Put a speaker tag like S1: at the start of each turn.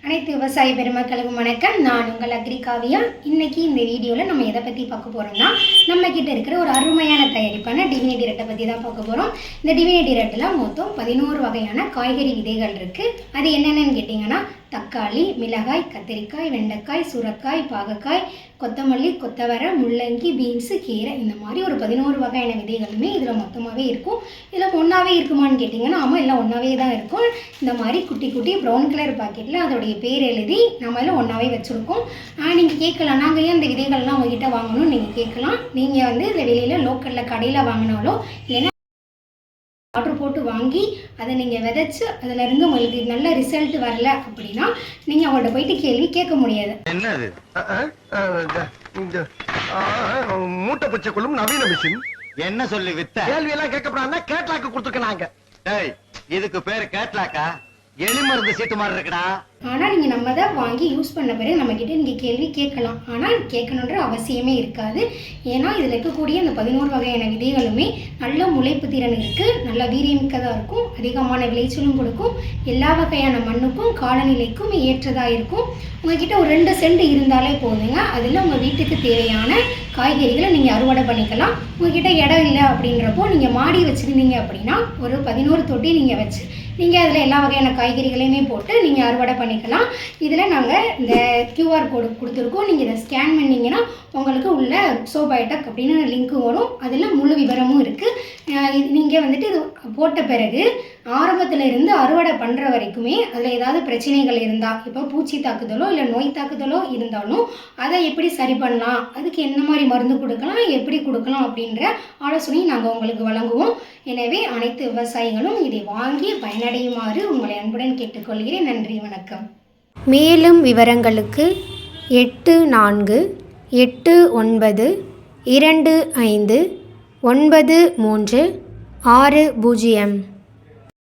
S1: அனைத்து விவசாய பெருமக்களுக்கும் வணக்கம். நான் உங்கள் அக்ரி காவியா. இன்னைக்கு இந்த வீடியோவில் நம்ம எதை பற்றி பார்க்க போகிறோம்னா, நம்ம கிட்ட இருக்கிற ஒரு அருமையான தயாரிப்பான டிவினிட்டி ரெட்டை பற்றி தான் பார்க்க போகிறோம். இந்த டிவினிட்டி ரெட்டில் மொத்தம் 11 வகையான காய்கறி விதைகள் இருக்குது. அது என்னென்னு கேட்டிங்கன்னா, தக்காளி, மிளகாய், கத்திரிக்காய், வெண்டைக்காய், சுரைக்காய், பாகக்காய், கொத்தமல்லி, கொத்தவரை, முள்ளங்கி, பீன்ஸு, கீரை, இந்த மாதிரி ஒரு 11 வகையான விதைகளுமே இதில் மொத்தமாகவே இருக்கும். இதில் ஒன்றாவே இருக்குமான்னு கேட்டிங்கன்னா, ஆமாம், எல்லாம் ஒன்றாவே தான் இருக்கும். இந்த மாதிரி குட்டி குட்டி ப்ரௌன் கலர் பாக்கெட்டில் அதோடைய பேர் எழுதி நம்ம எல்லாம் ஒன்றாவே வச்சுருக்கோம். நீங்கள் கேட்கலாம், நாங்கள் ஏன் இந்த விதைகள்லாம் உங்ககிட்ட வாங்கணும்னு நீங்கள் கேட்கலாம். நீங்கள் வந்து இதில் வெளியில் லோக்கலில் கடையில் வாங்கினாலோ இல்லைன்னா ஆர்டர் போட்டு வாங்கி அதை நீங்கள் விதைச்சு அதிலிருந்து உங்களுக்கு நல்ல ரிசல்ட் வரல அப்படின்னா நீங்கள் அவங்கள்ட்ட போயிட்டு கேள்வி கேட்க முடியாது.
S2: என்னது மூட்டை பச்சைக்குள்ளும் நவீன மிஷின் என்ன சொல்லி வித்த கேள்வி எல்லாம் கேட்கப்படாதுன்னா கேட்லாக்கு கொடுத்துருக்காங்க. இதுக்கு பேரு கேட்லாக்கா? எலி மருந்து சீட்டு மாதிரி இருக்குடா.
S1: ஆனால் நீங்கள் நம்ம தான் வாங்கி யூஸ் பண்ண பிறகு நம்மக்கிட்ட நீங்கள் கேள்வி கேட்கலாம். ஆனால் கேட்கணுன்ற அவசியமே இருக்காது. ஏன்னா இதில் இருக்கக்கூடிய அந்த 11 வகையான விதைகளுமே நல்ல முளைப்பு திறன் இருக்குது, நல்ல வீரியமிக்கதாக இருக்கும், அதிகமான விளைச்சலும் கொடுக்கும், எல்லா வகையான மண்ணுக்கும் காலநிலைக்கும் ஏற்றதாக இருக்கும். உங்கள்கிட்ட ஒரு 2 சென்ட் இருந்தாலே போதுங்க, அதில் உங்கள் வீட்டுக்கு தேவையான காய்கறிகளை நீங்கள் அறுவடை பண்ணிக்கலாம். உங்கள்கிட்ட இடம் இல்லை அப்படின்றப்போ நீங்கள் மாடி வச்சுருந்தீங்க அப்படின்னா ஒரு 11 தொட்டி நீங்கள் வச்சு நீங்கள் அதில் எல்லா வகையான காய்கறிகளையுமே போட்டு நீங்கள் அறுவடை பண்ணிக்கலாம். இதில் நாங்கள் இந்த QR கோடு கொடுத்துருக்கோம். நீங்கள் இதை ஸ்கேன் பண்ணிங்கன்னா உங்களுக்கு உள்ள சோபயோடெக் அப்படின்னு லிங்க்கு வரும். அதில் முழு விவரமும் இருக்குது. நீங்கள் வந்துட்டு இது போட்ட பிறகு ஆரம்பத்தில் இருந்து அறுவடை பண்ணுற வரைக்குமே அதில் ஏதாவது பிரச்சனைகள் இருந்தால், இப்போ பூச்சி தாக்குதலோ இல்லை நோய் தாக்குதலோ இருந்தாலும் அதை எப்படி சரி பண்ணலாம், அதுக்கு என்ன மாதிரி மருந்து கொடுக்கலாம், எப்படி கொடுக்கலாம் அப்படின்ற ஆலோசனை நாங்கள் உங்களுக்கு வழங்குவோம். எனவே அனைத்து விவசாயிகளும் இதை வாங்கி பயனடையுமாறு உங்களை அன்புடன் கேட்டுக்கொள்கிறேன். நன்றி, வணக்கம். மேலும் விவரங்களுக்கு 8489259360